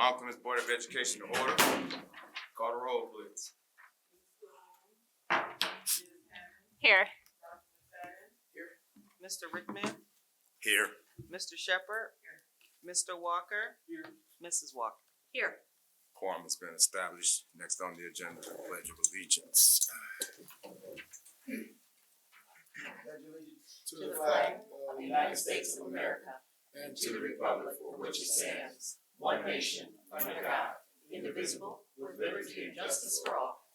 Mount Clemens Board of Education to order. Call the roll, please. Here. Here. Mr. Rickman, Here. Mr. Shepherd, Mr. Walker, here. Mrs. Walker. Here. Quorum has been established. Next on the agenda, the Pledge of Allegiance. To the flag of the United States of America and to the republic for which it stands, one nation, under God, indivisible, with liberty and justice for all.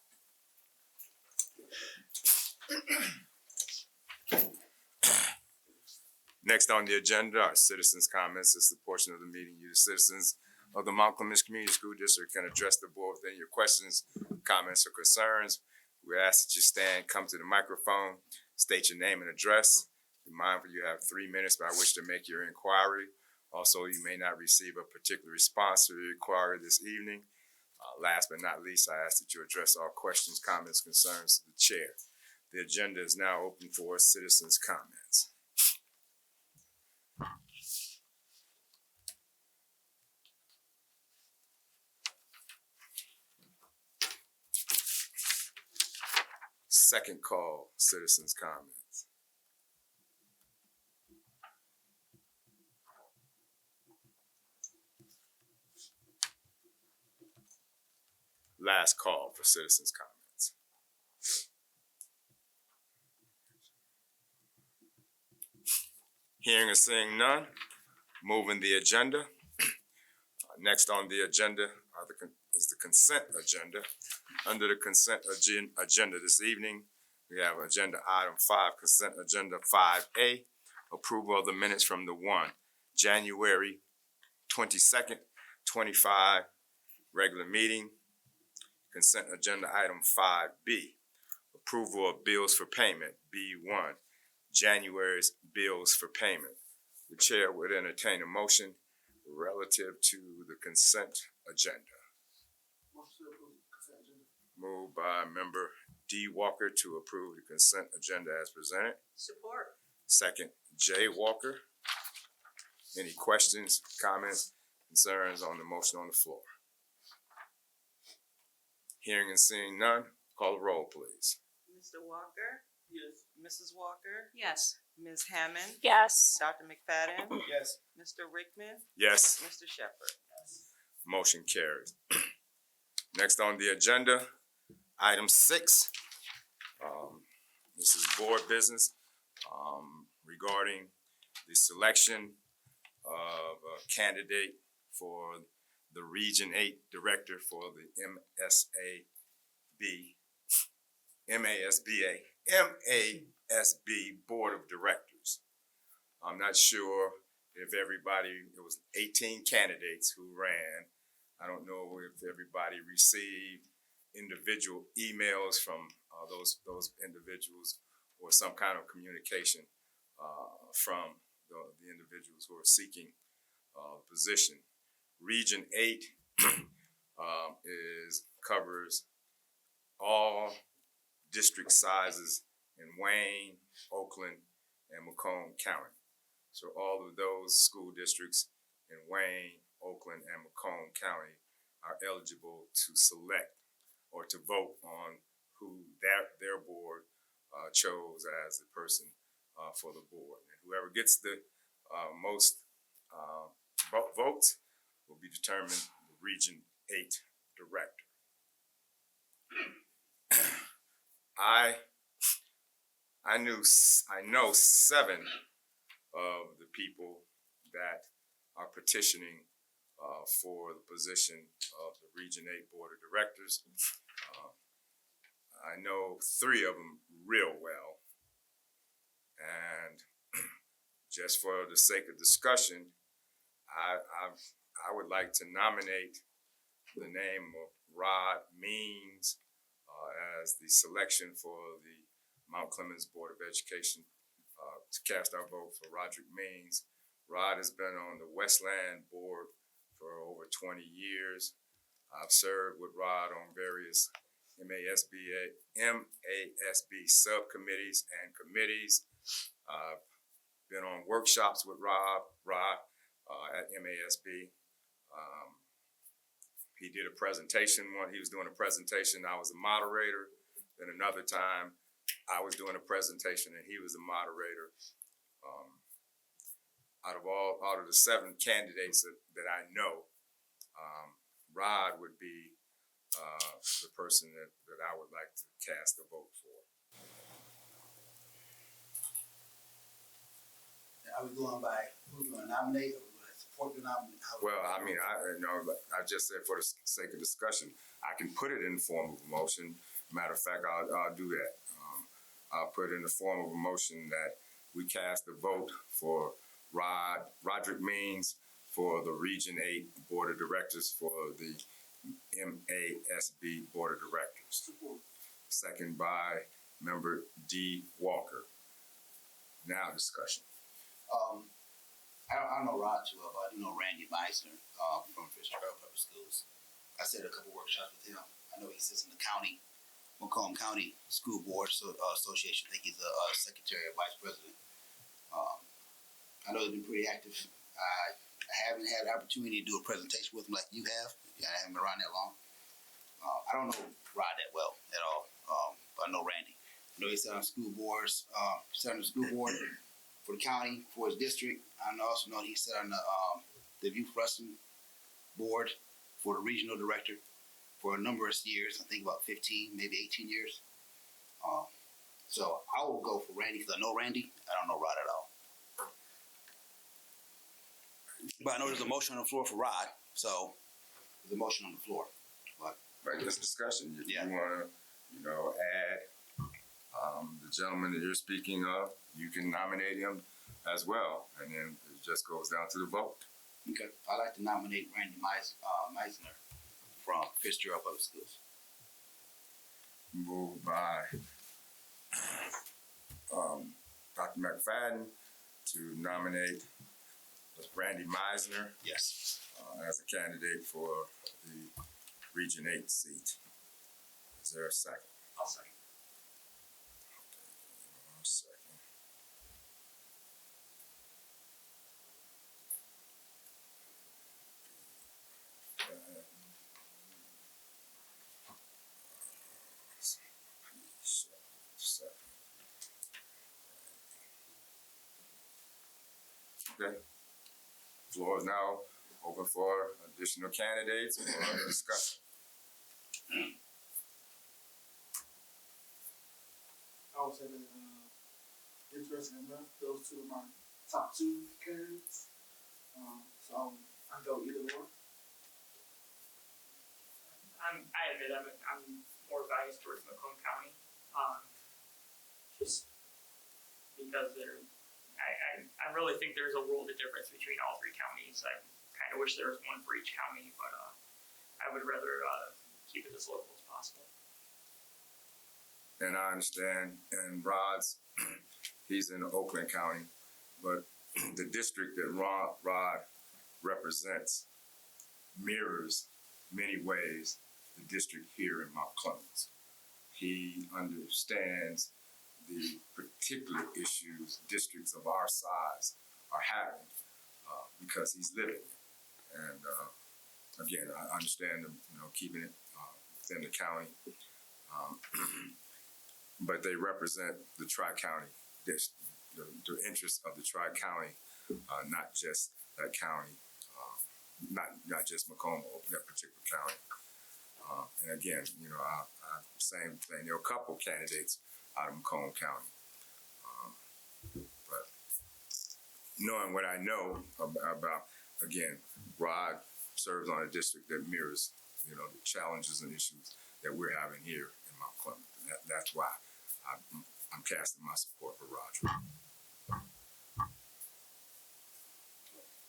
Next on the agenda are citizens' comments. This is the portion of the meeting you, the citizens of the Mount Clemens Community School District, can address the board with any of your questions, comments, or concerns. We ask that you stand, come to the microphone, state your name and address. Be mindful you have 3 minutes by which to make your inquiry. Also, you may not receive a particular response to your inquiry this evening. Last but not least, I ask that you address all questions, comments, concerns to the chair. The agenda is now open for citizens' comments. Second call, citizens' comments. Last call for citizens' comments. Hearing and seeing none, moving the agenda. Next on the agenda is the consent agenda. Under the consent agenda this evening, we have agenda item 5, consent agenda 5A, approval of the minutes from the January 22nd, 25 regular meeting. Consent agenda item 5B, approval of bills for payment, B1, January's bills for payment. The chair would entertain a motion relative to the consent agenda. Moved by member D. Walker to approve the consent agenda as presented. Support. Second, J. Walker. Any questions, comments, concerns on the motion on the floor? Hearing and seeing none, call the roll, please. Mr. Walker? Yes. Mrs. Walker? Yes. Ms. Hammond? Yes. Dr. McFadden? Yes. Mr. Rickman? Yes. Mr. Shepherd? Motion carries. Next on the agenda, item 6. This is board business regarding the selection of a candidate for the Region 8 Director for the MASB Board of Directors. I'm not sure if everybody, it was 18 candidates who ran. I don't know if everybody received individual emails from those individuals or some kind of communication from the individuals who are seeking the position. Region 8 covers all district sizes in Wayne, Oakland, and Macomb County. So all of those school districts in Wayne, Oakland, and Macomb County are eligible to select or to vote on who their board chose as the person for the board. And whoever gets the most votes will be determined the Region 8 Director. I know 7 of the people that are petitioning for the position of the Region 8 Board of Directors. I know 3 of them real well. And just for the sake of discussion, I would like to nominate the name of Rod Means as the selection for the Mount Clemens Board of Education to cast our vote for Roderick Means. Rod has been on the Westland Board for over 20 years. I've served with Rod on various MASB subcommittees and committees. I've been on workshops with Rod at MASB. He did a presentation he was doing a presentation, I was a moderator. Then another time, I was doing a presentation and he was the moderator. Out of the 7 candidates that I know, Rod would be the person that I would like to cast a vote for. Are we going by who we're gonna nominate, or we're gonna support the nominee? Well, I mean, I just said for the sake of discussion, I can put it in the form of a motion. Matter of fact, I'll do that. I'll put it in the form of a motion that we cast a vote for Roderick Means for the Region 8 Board of Directors for the MASB Board of Directors. Second by Member D. Walker. Now discussion. I don't know Rod too well, but I do know Randy Meisner from Fitzgerald Public Schools. I said a couple workshops with him. I know he sits in the Macomb County School Board Association. I think he's a secretary or vice president. I know he's been pretty active. I haven't had the opportunity to do a presentation with him like you have. I haven't been around that long. I don't know Rod that well at all, but I know Randy. I know he sat on school boards, sat on the school board for the county, for his district. I also know he sat on the youth wrestling board for the regional director for a number of years. I think about 15, maybe 18 years. So I will go for Randy because I know Randy. I don't know Rod at all. But I know there's a motion on the floor for Rod, so there's a motion on the floor. But Right, this discussion, if Yeah. you wanna, add, the gentleman that you're speaking of, you can nominate him as well, and then it just goes down to the vote. okay, I'd like to nominate Randy Meisner from Fitzgerald Public Schools. Moved by, Dr. McFadden to nominate Randy Meisner, Yes. as a candidate for the Region 8 seat. Is there a second? I'll second. One second. Okay. Floor is now open for additional candidates or discussion. I would say that interesting enough, those two are my top 2 candidates. So I go either or. I admit I'm more biased towards Macomb County, just because I really think there's a world of difference between all 3 counties. I kind of wish there was one for each county, but I would rather keep it as local as possible. And I understand, and Rod's, he's in Oakland County, but the district that Rod represents mirrors many ways the district here in Mount Clemens. He understands the particular issues districts of our size are having because he's living it. And again, I understand keeping it within the county, but they represent the Tri-County, the interests of the Tri-County, not just that county, not just Macomb, that particular county. And again, same thing. There are a couple candidates out of Macomb County, but knowing what I know about, again, Rod serves on a district that mirrors, the challenges and issues that we're having here in Mount Clemens. And that's why I'm casting my support for Roger.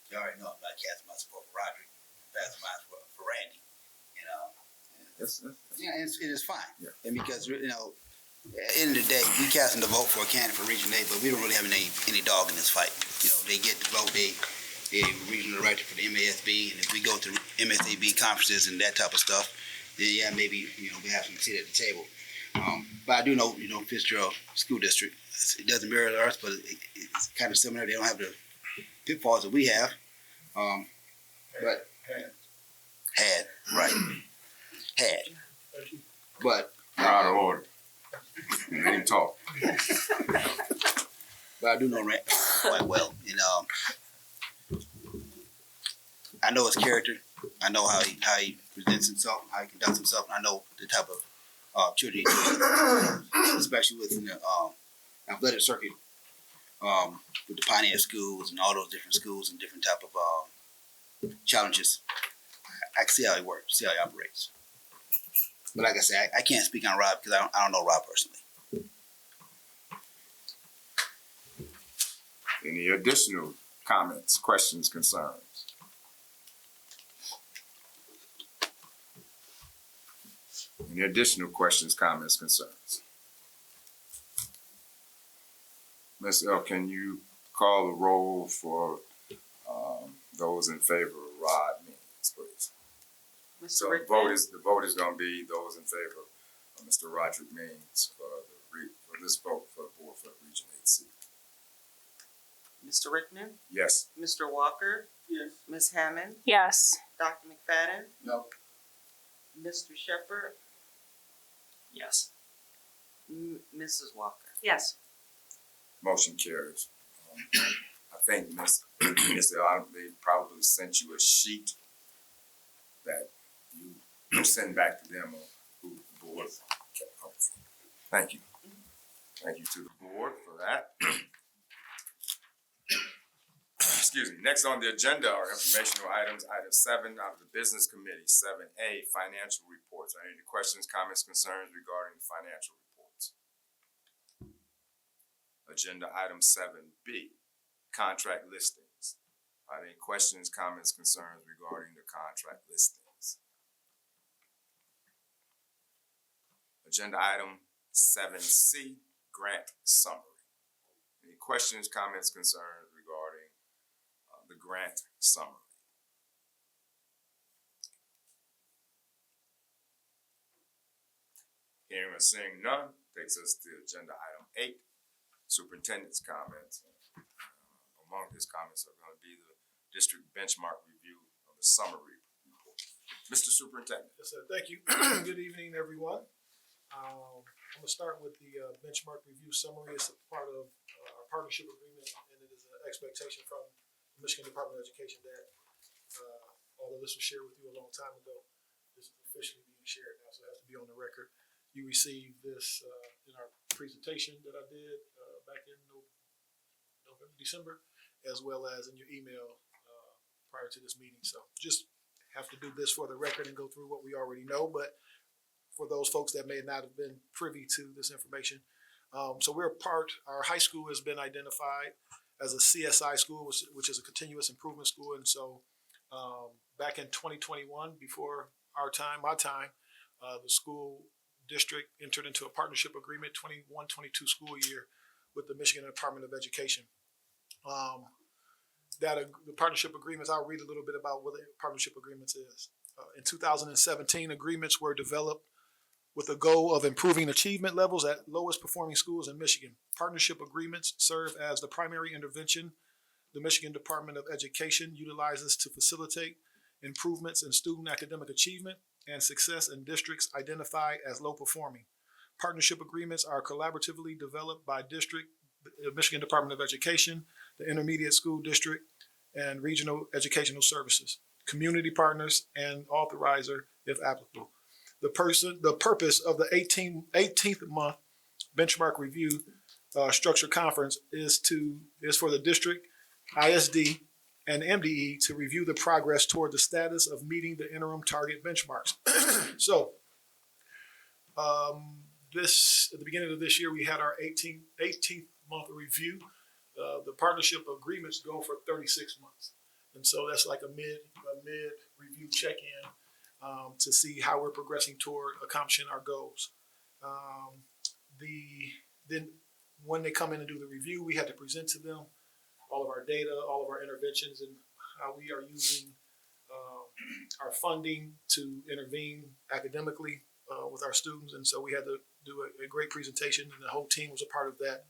You already know I'm not casting my support for Roderick. I'm casting my support for Randy. Yeah, it is fine. Yeah. And because at the end of the day, we casting the vote for a candidate for Region 8, but we don't really have any dog in this fight. They get the vote. They regional director for the MASB, and if we go to MASB conferences and that type of stuff, then yeah, maybe we have some seat at the table. But I do know Fitzgerald School District. It doesn't mirror ours, but it's kind of similar. They don't have the pitfalls that we have. But Had, right. Had. But, You're out of order. Let him talk. but I do know Rand quite well. And I know his character. I know how he presents himself, how he conducts himself. And I know the type of children he deals, especially within the athletic circuit, with the Pioneer schools and all those different schools and different type of challenges. I can see how he works, see how he operates. But like I said, I can't speak on Rob because I don't know Rob personally. Any additional comments, questions, concerns? Any additional questions, comments, concerns? Ms. L, can you call the roll for those in favor of Rod Means, please? So Mr. the vote is going to be those in favor of Mr. Roderick Means for this vote for the board for Region 8C. Mr. Rickman, Yes. Mr. Walker, Yes. Ms. Hammond, Yes. Dr. McFadden, No. Mr. Shepherd, Yes. Mrs. Walker. Yes. Motion carries. I think Ms. L, they probably sent you a sheet that you send back to them on who the board. Okay. Thank you. Thank you to the board for that. Excuse me. Next on the agenda are informational items. Item 7 out of the Business Committee. 7A, financial reports. Are there any questions, comments, concerns regarding the financial reports? Agenda item 7B, contract listings. Are there any questions, comments, concerns regarding the contract listings? Agenda item 7C, grant summary. Any questions, comments, concerns regarding the grant summary? Hearing or seeing none, takes us to agenda item 8, superintendent's comments. Among his comments are going to be the district benchmark review of the summary report. Mr. Superintendent. Yes, sir. Thank you. Good evening, everyone. I'm going to start with the benchmark review summary. It's a part of our partnership agreement, and it is an expectation from the Michigan Department of Education that, although this was shared with you a long time ago, this is officially being shared now, so it has to be on the record. You received this in our presentation that I did back in November, December, as well as in your email prior to this meeting. So just have to do this for the record and go through what we already know, but for those folks that may not have been privy to this information. So our high school has been identified as a CSI school, which is a continuous improvement school. And so back in 2021, before my time, the school district entered into a partnership agreement 21-22 school year with the Michigan Department of Education. The partnership agreements, I'll read a little bit about what the partnership agreements is. In 2017, agreements were developed with the goal of improving achievement levels at lowest performing schools in Michigan. Partnership agreements serve as the primary intervention the Michigan Department of Education utilizes to facilitate improvements in student academic achievement and success in districts identified as low performing. Partnership agreements are collaboratively developed by the Michigan Department of Education, the Intermediate School District, and Regional Educational Services, community partners, and authorizer if applicable. The purpose of the 18th month benchmark review structure conference is for the district, ISD, and MDE to review the progress toward the status of meeting the interim target benchmarks. So, at the beginning of this year, we had our 18th month review. The partnership agreements go for 36 months, and so that's like a mid review check-in. To see how we're progressing toward accomplishing our goals. Then when they come in and do the review, we had to present to them all of our data, all of our interventions, and how we are using our funding to intervene academically with our students. And so we had to do a great presentation, and the whole team was a part of that.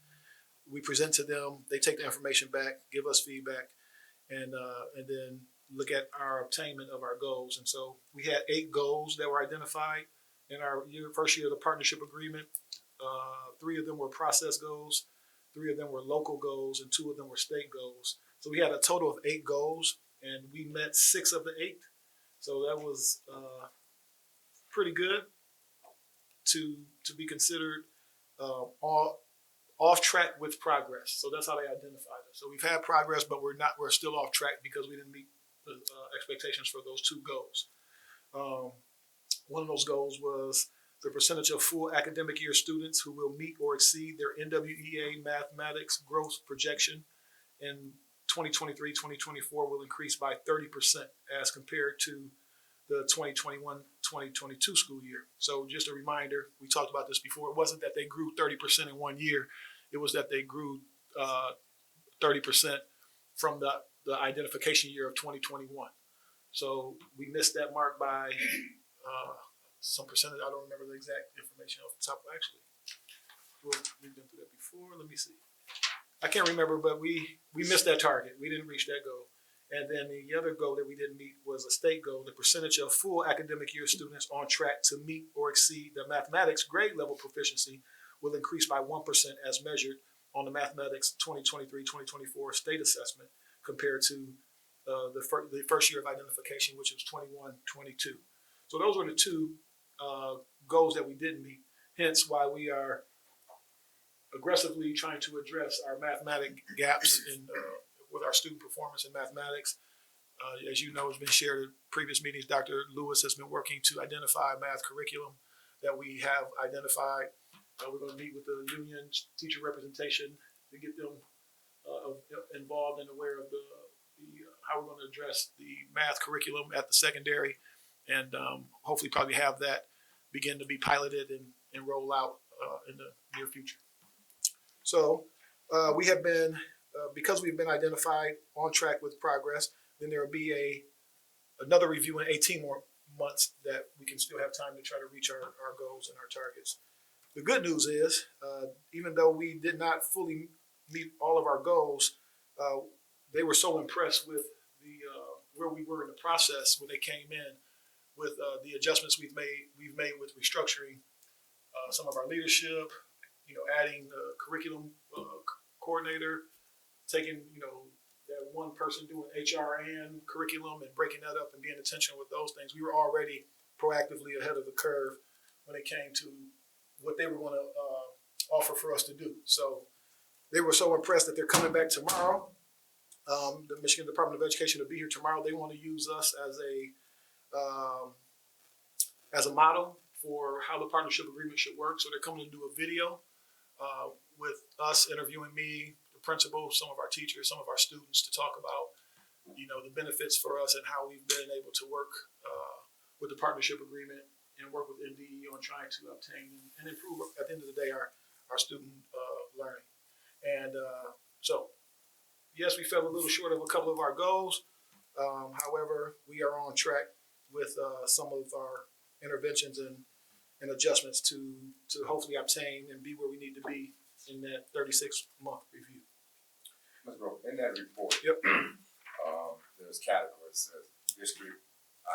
We present to them, they take the information back, give us feedback, and then look at our obtainment of our goals. And so we had 8 goals that were identified in our first year of the partnership agreement. 3 of them were process goals, 3 of them were local goals, and 2 of them were state goals. So we had a total of 8 goals, and we met 6 of the 8. So that was pretty good to be considered off track with progress. So that's how they identified us. So we've had progress, but we're still off track because we didn't meet the expectations for those 2 goals. One of those goals was the percentage of full academic year students who will meet or exceed their NWEA mathematics growth projection in 2023-2024 will increase by 30% as compared to the 2021-2022 school year. So just a reminder, we talked about this before, it wasn't that they grew 30% in 1 year, it was that they grew 30% from the identification year of 2021. So we missed that mark by some percentage. I don't remember the exact information off the top. Actually, we've been through that before. Let me see. I can't remember, but we missed that target. We didn't reach that goal. And then the other goal that we didn't meet was a state goal. The percentage of full academic year students on track to meet or exceed the mathematics grade level proficiency will increase by 1% as measured on the mathematics 2023-2024 state assessment compared to the first year of identification, which was 21-22. So those were the 2 goals that we didn't meet. Hence why we are aggressively trying to address our mathematic gaps with our student performance in mathematics. As you know, it's been shared at previous meetings. Dr. Lewis has been working to identify a math curriculum that we have identified. We're going to meet with the union teacher representation to get them involved and aware of how we're going to address the math curriculum at the secondary, and hopefully probably have that begin to be piloted and roll out in the near future. So we have been, because we've been identified on track with progress, then there will be another review in 18 more months that we can still have time to try to reach our goals and our targets. The good news is, even though we did not fully meet all of our goals, they were so impressed with where we were in the process when they came in with the adjustments we've made with restructuring some of our leadership, adding the curriculum coordinator, taking, that one person doing HR and curriculum and breaking that up and being intentional with those things. We were already proactively ahead of the curve when it came to what they were going to offer for us to do. So they were so impressed that they're coming back tomorrow. The Michigan Department of Education will be here tomorrow. They want to use us as a model for how the partnership agreement should work. So they're coming to do a video with us interviewing me, the principal, some of our teachers, some of our students to talk about, the benefits for us and how we've been able to work with the partnership agreement and work with MDE on trying to obtain and improve, at the end of the day, our student learning. And so, yes, we fell a little short of a couple of our goals. However, we are on track with some of our interventions and adjustments to hopefully obtain and be where we need to be in that 36-month review. Ms. Rowe, in that report, Yep. There's categories, says district,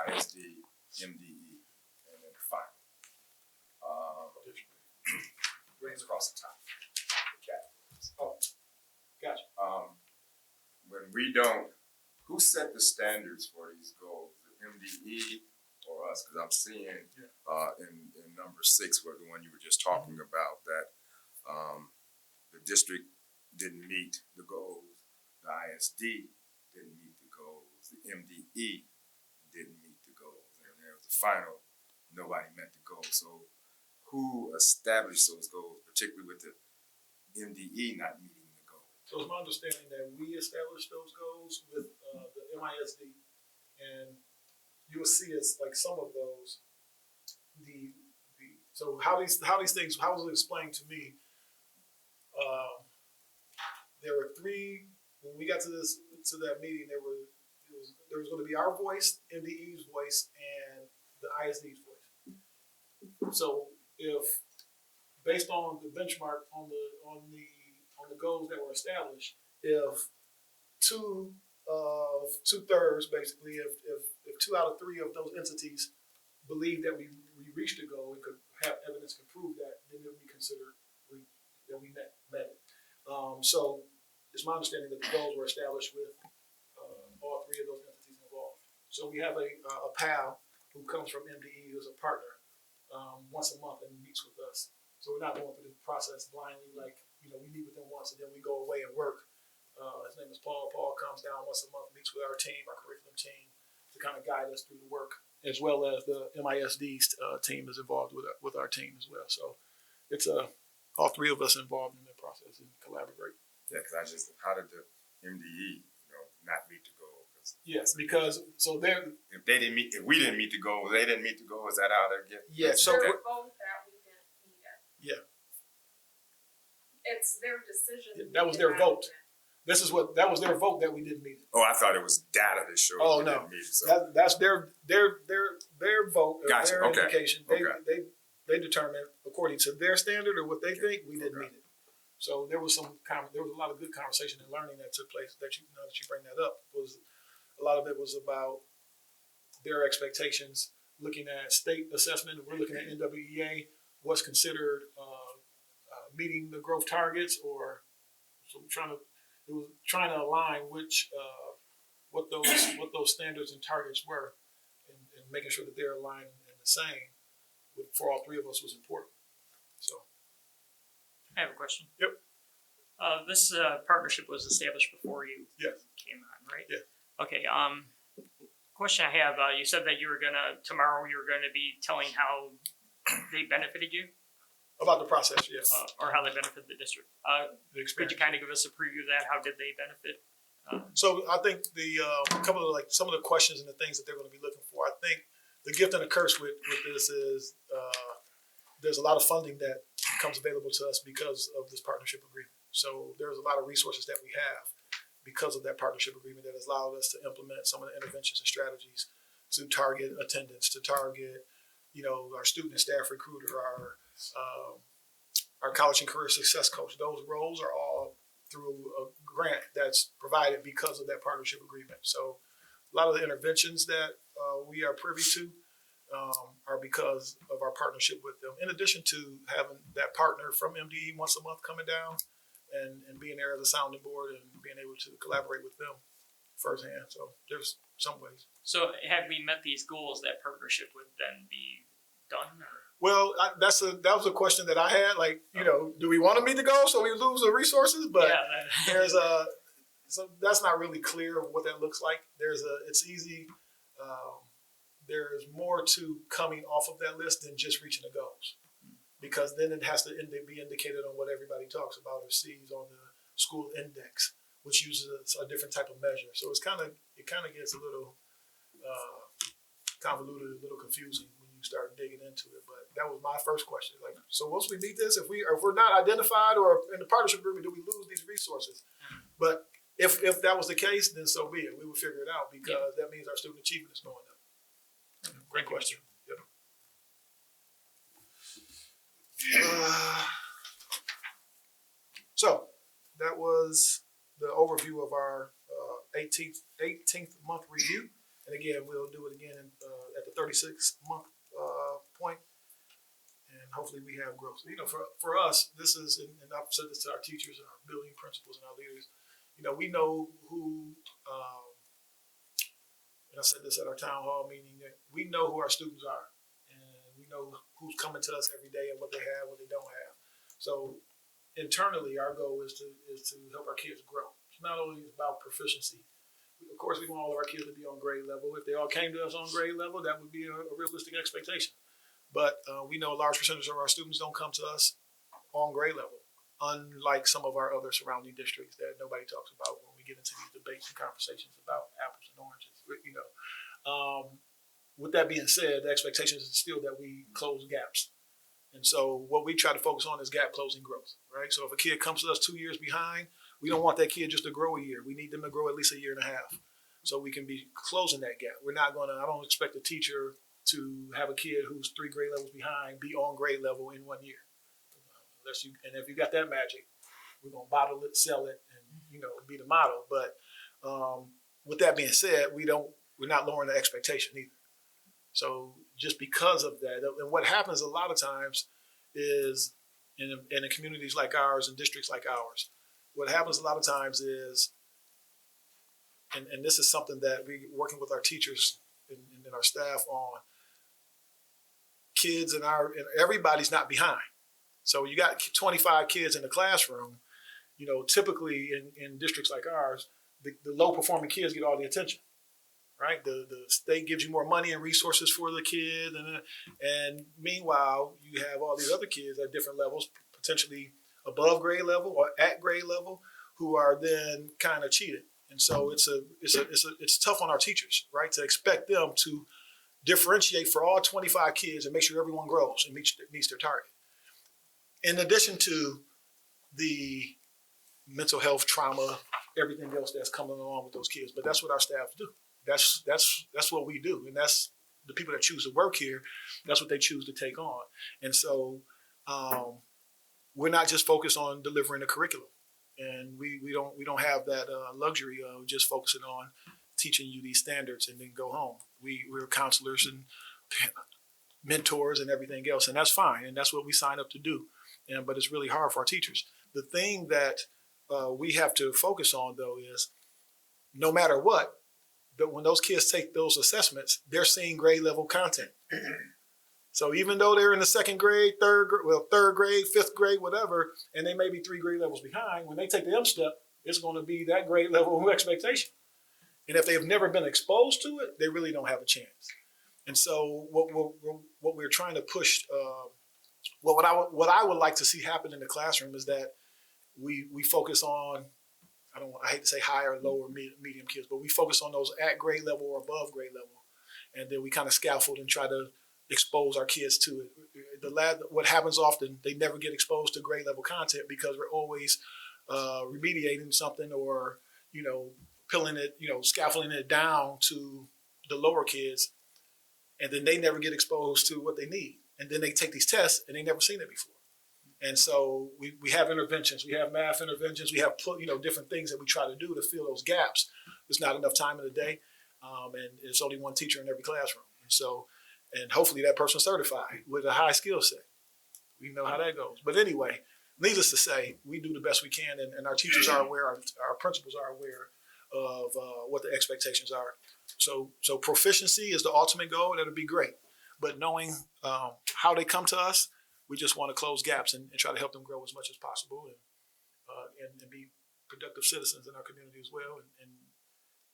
ISD, MDE, and then the final. Rings across the top. The categories. Oh, gotcha. When we don't, who set the standards for these goals? The MDE or us? Because I'm seeing in number 6, where the one you were just talking about, that the district didn't meet the goals, the ISD didn't meet the goals, the MDE didn't meet the goals, and there was a final, nobody met the goals. So who established those goals, particularly with the MDE not meeting the goals? So it's my understanding that we established those goals with the MISD, and you will see it's like some of those. So how these things, how was it explained to me? There were 3 when we got to that meeting. There was going to be our voice, MDE's voice, and the ISD's voice. So if based on the benchmark on the goals that were established, if 2 of 2/3, basically, if 2 out of 3 of those entities believe that we reached a goal and could have evidence to prove that, then it would be considered that we met it. So it's my understanding that the goals were established with all 3 of those entities involved. So we have a pal who comes from MDE who's a partner once a month and meets with us. So we're not going through the process blindly, like, we meet with them once and then we go away and work. His name is Paul. Paul comes down once a month, meets with our team, our curriculum team, to kind of guide us through the work, as well as the MISD team is involved with our team as well. So it's all 3 of us involved in the process and collaborate. Yeah, because how did the MDE, not meet the goal? Yes, because so they're If we didn't meet the goal, they didn't meet the goal. Is that how they get? yeah. So Their vote that we didn't need it. yeah, It's their decision. that was their vote. That was their vote that we didn't meet it. Oh, I thought it was data that showed. Oh, we no. didn't meet it, so. That's their vote, Gotcha, their okay, indication. okay. They determine according to their standard or what they think we didn't meet it. So there was a lot of good conversation and learning that took place. That you bring that up, was a lot of it was about their expectations, looking at state assessment. We're looking at NWEA, what's considered meeting the growth targets, or so it was trying to align what those standards and targets were, and making sure that they're aligned and the same for all 3 of us was important. So I have a question. Yep. This partnership was established before you yes, came on, right? Yeah. Okay. Question I have. You said that tomorrow you were gonna be telling how they benefited you, about the process, yes, or how they benefited the district. the Could experience. you kind of give us a preview of that? How did they benefit? So I think some of the questions and the things that they're going to be looking for. I think the gift and the curse with this is there's a lot of funding that becomes available to us because of this partnership agreement. So there's a lot of resources that we have because of that partnership agreement that has allowed us to implement some of the interventions and strategies to target attendance, to target, our student and staff recruiter, our college and career success coach. Those roles are all through a grant that's provided because of that partnership agreement. So a lot of the interventions that we are privy to are because of our partnership with them. In addition to having that partner from MDE once a month coming down and being there as a sounding board and being able to collaborate with them firsthand. So there's some ways. So have we met these goals? That partnership would then be done, or? Well, that was a question that I had. Like, do we want to meet the goal so we lose the resources? But there's so that's not really clear what that looks like. It's easy. There's more to coming off of that list than just reaching the goals, because then it has to be indicated on what everybody talks about or sees on the school index, which uses a different type of measure. So it kind of gets a little convoluted, a little confusing when you start digging into it. But that was my first question. Like, so once we meet this, if we're not identified or in the partnership agreement, do we lose these resources? But if that was the case, then so be it. We would figure it out, because that means our student achievement is going up. Great question. Yep. So that was the overview of our 18th month review. And again, we'll do it again at the 36th month point. And hopefully we have growth. For us, this is, and I've said this to our teachers and our building principals and our leaders, we know who, and I said this at our town hall meeting, that we know who our students are, and we know who's coming to us every day and what they have, what they don't have. So internally, our goal is to help our kids grow. It's not only about proficiency. Of course, we want all of our kids to be on grade level. If they all came to us on grade level, that would be a realistic expectation. But we know a large percentage of our students don't come to us on grade level, unlike some of our other surrounding districts that nobody talks about when we get into these debates and conversations about apples and oranges. With that being said, the expectation is still that we close gaps. And so what we try to focus on is gap closing growth, right? So if a kid comes to us 2 years behind, we don't want that kid just to grow a year. We need them to grow at least a year and a half so we can be closing that gap. I don't expect a teacher to have a kid who's 3 grade levels behind be on grade level in 1 year. And if you got that magic, we're going to bottle it, sell it, and, be the model. But with that being said, we're not lowering the expectation either. So just because of that, and what happens a lot of times is in communities like ours and districts like ours, what happens a lot of times is, and this is something that we're working with our teachers and our staff on, kids and everybody's not behind. So you got 25 kids in the classroom, typically in districts like ours, the low performing kids get all the attention, right? The state gives you more money and resources for the kid, and meanwhile you have all these other kids at different levels, potentially above grade level or at grade level, who are then kind of cheated. And so it's tough on our teachers, right, to expect them to differentiate for all 25 kids and make sure everyone grows and meets their target. In addition to the mental health trauma, everything else that's coming along with those kids, but that's what our staff do. That's what we do, and that's the people that choose to work here. That's what they choose to take on, and so we're not just focused on delivering a curriculum, and we don't have that luxury of just focusing on teaching you these standards and then go home. We're counselors and mentors and everything else, and that's fine, and that's what we sign up to do. But it's really hard for our teachers. The thing that we have to focus on, though, is no matter what, but when those kids take those assessments, they're seeing grade level content. So even though they're in the second grade, third grade, fifth grade, whatever, and they may be 3 grade levels behind, when they take the M step, it's going to be that grade level of expectation. And if they've never been exposed to it, they really don't have a chance. And so what we're trying to push, what I would like to see happen in the classroom is that we focus on, I hate to say higher, lower, medium kids, but we focus on those at grade level or above grade level. And then we kind of scaffold and try to expose our kids to it. What happens often, they never get exposed to grade level content because we're always remediating something or, peeling it, scaffolding it down to the lower kids. And then they never get exposed to what they need. And then they take these tests and they never seen it before. And so we have interventions, we have math interventions, we have different things that we try to do to fill those gaps. There's not enough time in the day, and it's only one teacher in every classroom. And hopefully that person's certified with a high skill set. We know how that goes. But anyway, needless to say, we do the best we can, and our teachers are aware, our principals are aware of what the expectations are. So proficiency is the ultimate goal. That'll be great. But knowing how they come to us, we just want to close gaps and try to help them grow as much as possible and be productive citizens in our community as well and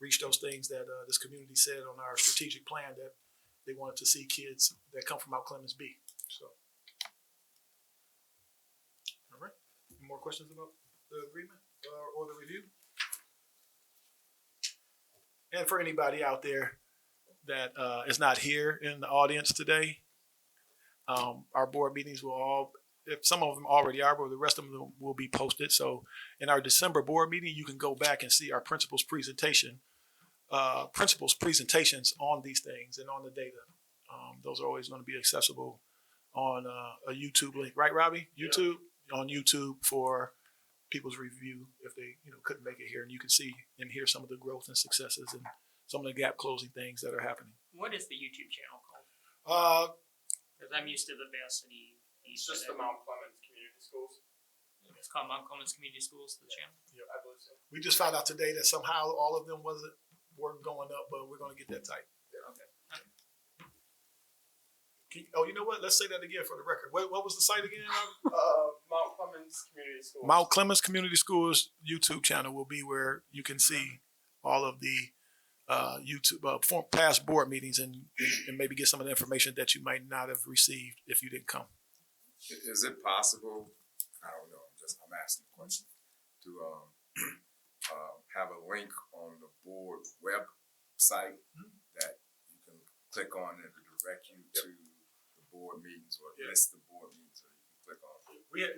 reach those things that this community said on our strategic plan that they wanted to see kids that come from Mount Clemens be. So, all right. Any more questions about the agreement or the review? And for anybody out there that is not here in the audience today, our board meetings will if some of them already are, but the rest of them will be posted. So in our December board meeting, you can go back and see our principals presentations on these things and on the data. Those are always going to be accessible on a YouTube link, right, Robbie? YouTube, on YouTube for people's review if they couldn't make it here, and you can see and hear some of the growth and successes and some of the gap closing things that are happening. What is the YouTube channel called? Because I'm used to the Varsity. It's just the Mount Clemens Community Schools. It's called Mount Clemens Community Schools, the channel. Yep. I believe so. We just found out today that somehow all of them weren't going up, but we're going to get that tight. Okay. You know what? Let's say that again for the record. What was the site again? Mount Clemens Community Schools. Mount Clemens Community Schools YouTube channel will be where you can see all of the YouTube past board meetings and maybe get some of the information that you might not have received if you didn't come. Is it possible, I don't know, I'm asking a question, to have a link on the board website that you can click on and it'll direct you to the board meetings or list the board meetings that you can click on?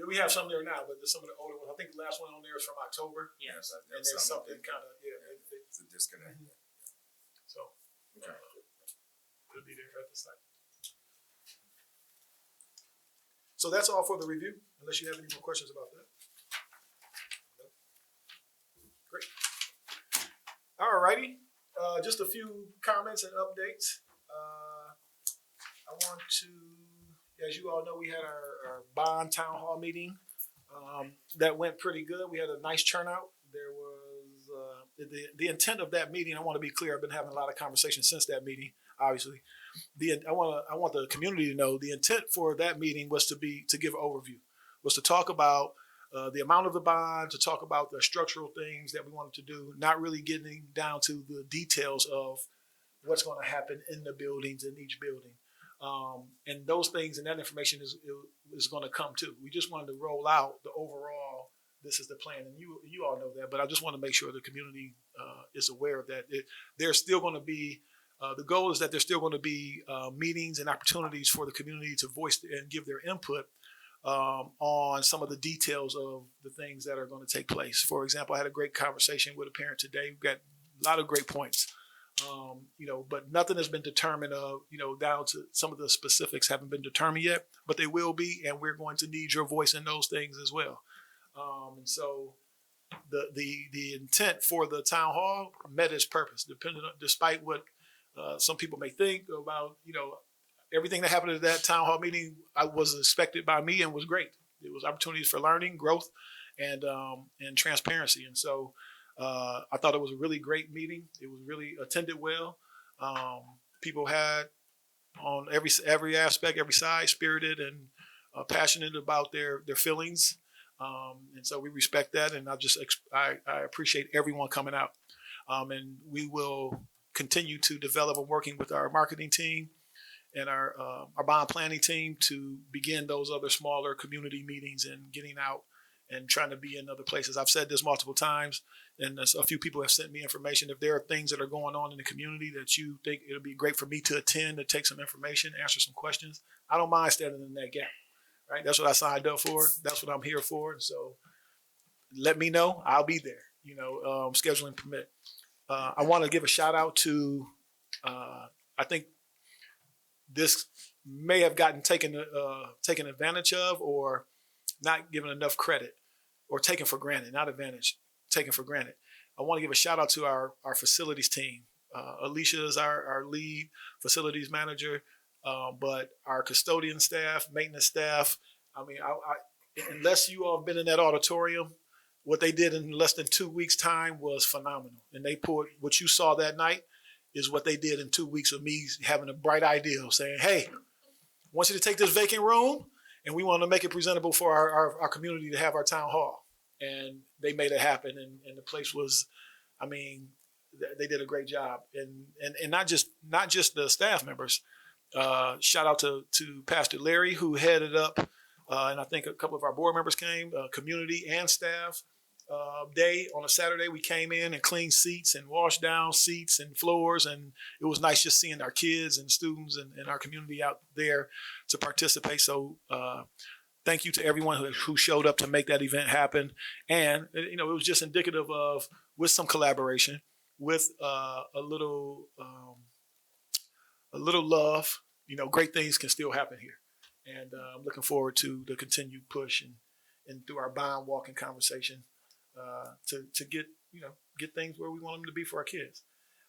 We have some there now, but there's some of the older ones. I think the last one on there is from October. Yes. And there's something kind of, it's a disconnect. So, Okay. It'll be there at the site. So that's all for the review, unless you have any more questions about that. Great. All righty. Just a few comments and updates. I want to, as you all know, we had our bond town hall meeting. That went pretty good. We had a nice turnout. There was the intent of that meeting. I want to be clear. I've been having a lot of conversations since that meeting. Obviously, I want the community to know the intent for that meeting was to give an overview, was to talk about the amount of the bond, to talk about the structural things that we wanted to do, not really getting down to the details of what's going to happen in the buildings, in each building. And those things and that information is going to come too. We just wanted to roll out the overall, this is the plan. And you all know that, but I just want to make sure the community is aware of that. There's still going to be, the goal is that there's still going to be meetings and opportunities for the community to voice and give their input on some of the details of the things that are going to take place. For example, I had a great conversation with a parent today. We've got a lot of great points. But nothing has been determined down to some of the specifics haven't been determined yet, but they will be, and we're going to need your voice in those things as well. And so the intent for the town hall met its purpose, despite what some people may think about, everything that happened at that town hall meeting was expected by me and was great. It was opportunities for learning, growth, and transparency. And so I thought it was a really great meeting. It was really attended well. People had on every aspect, every side, spirited and passionate about their feelings. And so we respect that. And I appreciate everyone coming out. And we will continue to develop and working with our marketing team and our bond planning team to begin those other smaller community meetings and getting out and trying to be in other places. I've said this multiple times, and a few people have sent me information. If there are things that are going on in the community that you think it'll be great for me to attend, to take some information, answer some questions, I don't mind standing in that gap, right? That's what I signed up for. That's what I'm here for. And so let me know. I'll be there, scheduling permit. I want to give a shout out to, I think this may have gotten taken advantage of or not given enough credit or taken for granted, not advantage, taken for granted. I want to give a shout out to our facilities team. Alicia is our lead facilities manager, but our custodian staff, maintenance staff, I unless you all have been in that auditorium, what they did in less than 2 weeks' time was phenomenal. And they poured, what you saw that night is what they did in 2 weeks of me having a bright idea of saying, hey, I want you to take this vacant room and we want to make it presentable for our community to have our town hall. And they made it happen. And the place was, they did a great job. And not just the staff members. Shout out to Pastor Larry, who headed up, and I think a couple of our board members came, community and staff day on a Saturday. We came in and cleaned seats and washed down seats and floors. And it was nice just seeing our kids and students and our community out there to participate. So thank you to everyone who showed up to make that event happen. And, it was just indicative of, with some collaboration, with a little love, great things can still happen here. And I'm looking forward to the continued push and through our bond walking conversation to get things where we want them to be for our kids.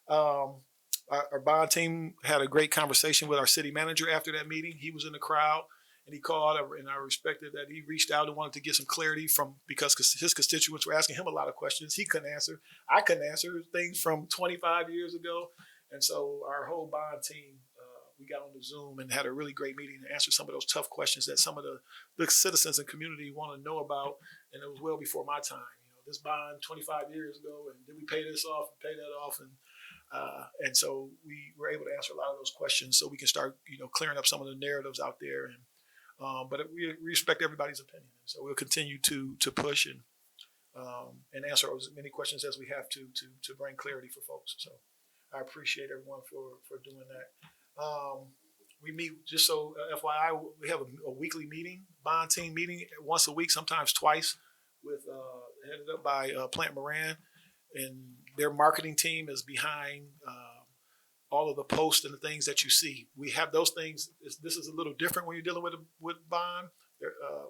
Our bond team had a great conversation with our city manager after that meeting. He was in the crowd and he called, and I respected that he reached out and wanted to get some clarity because his constituents were asking him a lot of questions he couldn't answer. I couldn't answer things from 25 years ago. And so our whole bond team, we got on the Zoom and had a really great meeting to answer some of those tough questions that some of the citizens and community want to know about. And it was well before my time. This bond 25 years ago, and did we pay this off and pay that off? And so we were able to answer a lot of those questions so we can start, clearing up some of the narratives out there. And but we respect everybody's opinion. So we'll continue to push and answer as many questions as we have to bring clarity for folks. So I appreciate everyone for doing that. We meet, just so FYI, we have a weekly meeting, bond team meeting once a week, sometimes twice, with headed up by Plant Moran, and their marketing team is behind all of the posts and the things that you see. We have those things. This is a little different when you're dealing with bond.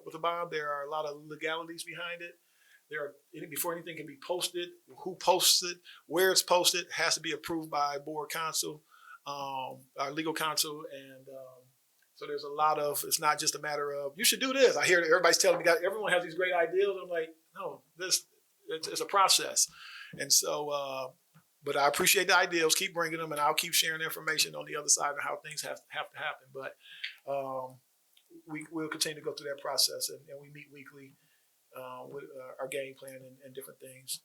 With a bond, there are a lot of legalities behind it before anything can be posted, who posts it, where it's posted, has to be approved by board counsel, our legal counsel, and so there's a lot of. It's not just a matter of you should do this. I hear everybody's telling me everyone has these great ideas. I'm like, no, it's a process, and so. But I appreciate the ideas. Keep bringing them, and I'll keep sharing information on the other side of how things have to happen. But we'll continue to go through that process, and we meet weekly with our game plan and different things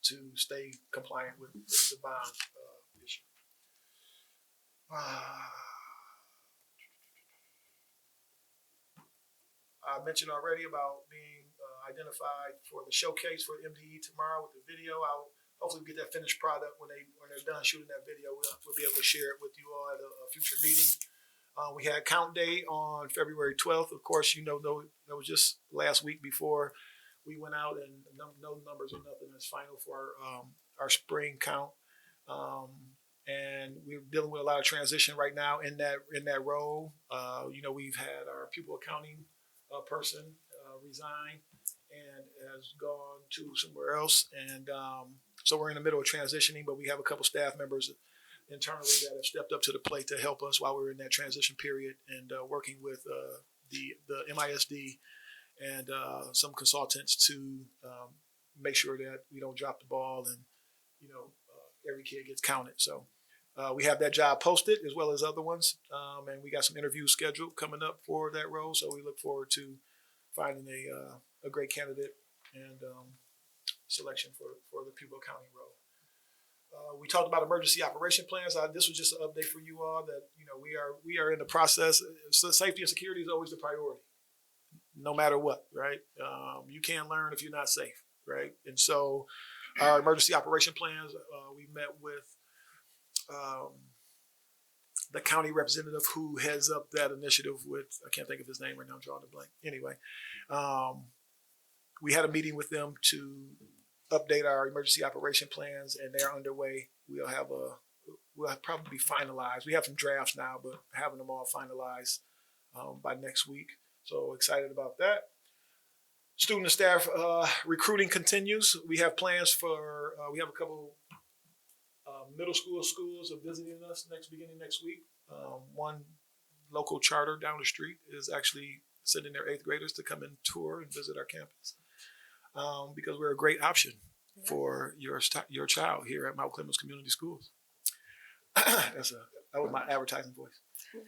to stay compliant with the bond issue. I mentioned already about being identified for the showcase for MDE tomorrow with the video. I'll hopefully get that finished product when they're done shooting that video. We'll be able to share it with you all at a future meeting. We had count day on February 12th. Of course, that was just last week before we went out, and no numbers or nothing is final for our spring count. And we're dealing with a lot of transition right now in that role. We've had our pupil accounting person resign and has gone to somewhere else, and so we're in the middle of transitioning. But we have a couple staff members internally that have stepped up to the plate to help us while we're in that transition period, and working with the MASB and some consultants to make sure that we don't drop the ball and every kid gets counted. So we have that job posted as well as other ones, and we got some interviews scheduled coming up for that role. So we look forward to finding a great candidate and selection for the pupil accounting role. We talked about emergency operation plans. This was just an update for you all that we are in the process. So safety and security is always the priority, no matter what, right? You can't learn if you're not safe, right? And so our emergency operation plans, we met with the county representative who heads up that initiative with, I can't think of his name right now, I'm drawing a blank. Anyway, we had a meeting with them to update our emergency operation plans, and they're underway. We'll probably be finalized. We have some drafts now, but having them all finalized by next week. So excited about that. Student and staff recruiting continues. We have plans for, we have a couple middle school schools are visiting us beginning next week. One local charter down the street is actually sending their 8th graders to come and tour and visit our campus. Because we're a great option for your child here at Mount Clemens Community Schools. That was my advertising voice.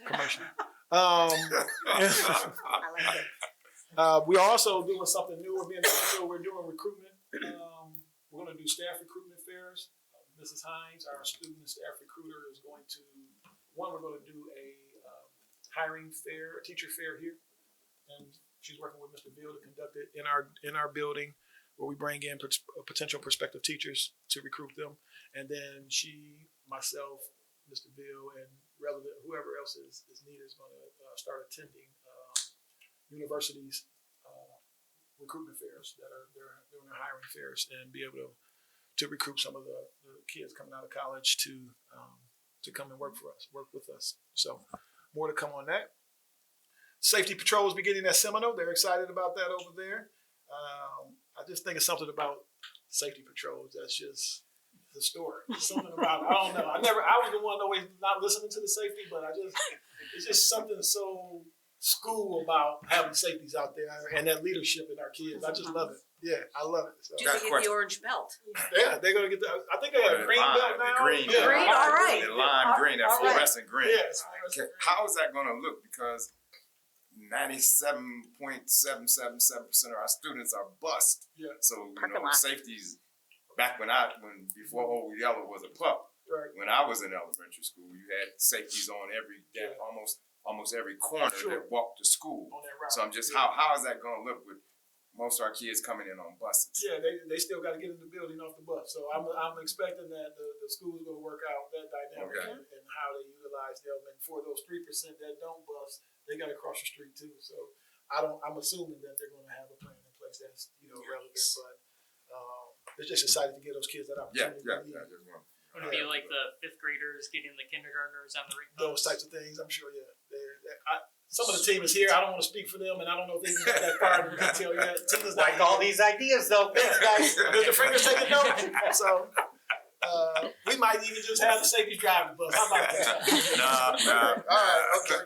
Commercial. I like it. We're also doing something new. We're doing recruitment. We're going to do staff recruitment fairs. Mrs. Hines, our student and staff recruiter, is going to, we're going to do a hiring fair, a teacher fair here. And she's working with Mr. Bill to conduct it in our building, where we bring in potential prospective teachers to recruit them. And then she, myself, Mr. Bill, and relevant whoever else is needed is going to start attending universities' recruitment fairs that are doing their hiring fairs, and be able to recruit some of the kids coming out of college to come and work with us. So more to come on that. Safety patrol is beginning at Seminole. They're excited about that over there. I just think it's something about safety patrols that's just historic. Something about it. I don't know. I was the one always not listening to the safety, but it's just something so school about having safeties out there and that leadership in our kids. I just love it. Yeah, I love it. So. Do they get the orange belt? Yeah, they're gonna get I think they got a green belt now. Green, yeah. Green, all right. The lime green, that All right. fluorescent green. Yes. How is that going to look? Because 97.777% of our students are bused. Yeah. So Parking lot. safety's back before Old Yellow was a pup. Right. When I was in elementary school, you had safeties on almost every corner that walked to school. On that route. So I'm just how is that going to look with most of our kids coming in on buses? Yeah, they still got to get in the building off the bus. So I'm expecting that the school is going to work out that dynamic and how they utilize them. And for those 3% that don't bus, they got to cross the street too. So I'm assuming that they're going to have a plan in place that's relevant. But they're just excited to get those kids that opportunity. Yeah. Just one. Would it be like the 5th graders getting the kindergartners on the ring? Those types of things, I'm sure. Yeah, some of the team is here. I don't want to speak for them, and I don't know if they even got that far in detail yet. Tina's not Like all these ideas though, thanks guys. Mr. Fingers taking notes. So we might even just have the safety driving bus. How about that? All right, okay.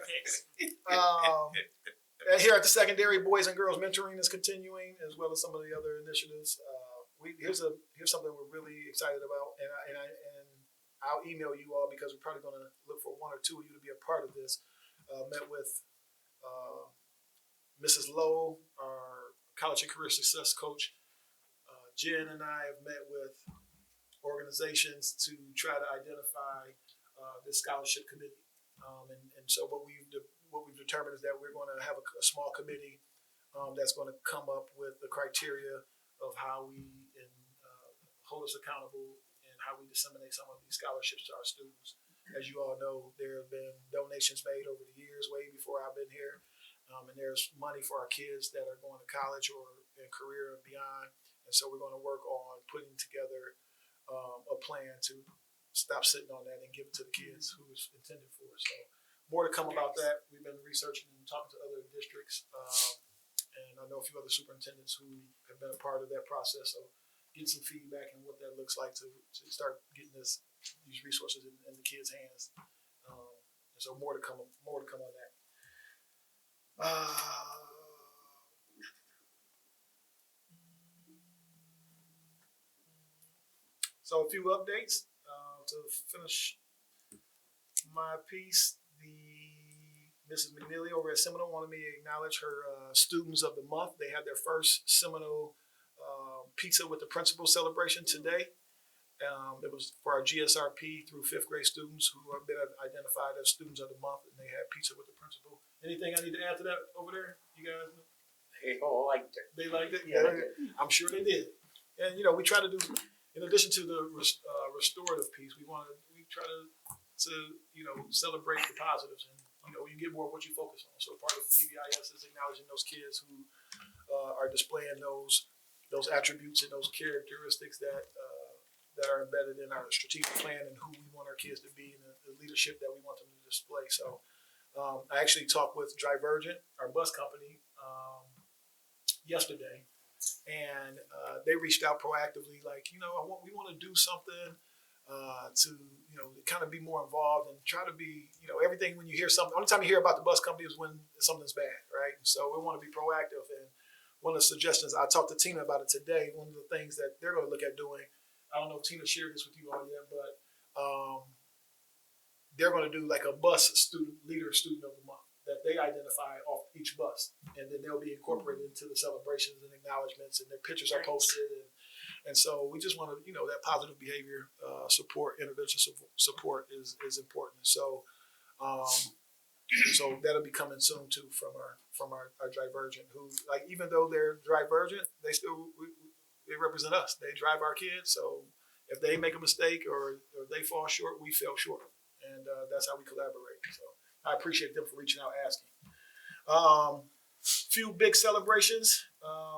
And here at the secondary, boys and girls mentoring is continuing, as well as some of the other initiatives. Here's something we're really excited about, and I'll email you all because we're probably going to look for one or two of you to be a part of this. Met with Mrs. Lowe, our college and career success coach. Jen and I have met with organizations to try to identify this scholarship committee. And so what we've determined is that we're going to have a small committee that's going to come up with the criteria of how we hold us accountable and how we disseminate some of these scholarships to our students. As you all know, there have been donations made over the years, way before I've been here. And there's money for our kids that are going to college or in career and beyond. And so we're going to work on putting together a plan to stop sitting on that and give it to the kids who it's intended for. So more to come about that. We've been researching and talking to other districts. And I know a few other superintendents who have been a part of that process. So get some feedback and what that looks like to start getting these resources in the kids' hands. And so more to come on that. So a few updates to finish my piece. Mrs. McNeely over at Seminole wanted me to acknowledge her students of the month. They had their first Seminole pizza with the principal celebration today. It was for our GSRP through 5th grade students who have been identified as students of the month, and they had pizza with the principal. Anything I need to add to that over there? You guys know? They all liked it. They liked it? Yeah, I'm sure they did. And, we try to do, in addition to the restorative piece, we try to celebrate the positives, and, you get more of what you focus on. So part of PBIS is acknowledging those kids who are displaying those attributes and those characteristics that are embedded in our strategic plan and who we want our kids to be and the leadership that we want them to display. So I actually talked with Divergent, our bus company, yesterday, and they reached out proactively, like, we want to do something to kind of be more involved and try to be, everything when you hear something, only time you hear about the bus company is when something's bad, right? And so we want to be proactive. And one of the suggestions, I talked to Tina about it today, one of the things that they're going to look at doing, I don't know if Tina shared this with you all yet, but they're going to do like a bus student of the month that they identify off each bus, and then they'll be incorporated into the celebrations and acknowledgments, and their pictures are posted, and so we just want to, that positive behavior support, intervention support is important. So so that'll be coming soon too from our Divergent, who, like, even though they're Divergent, they still they represent us. They drive our kids. So if they make a mistake or they fall short, we fell short, and that's how we collaborate. So I appreciate them for reaching out, asking. Few big celebrations.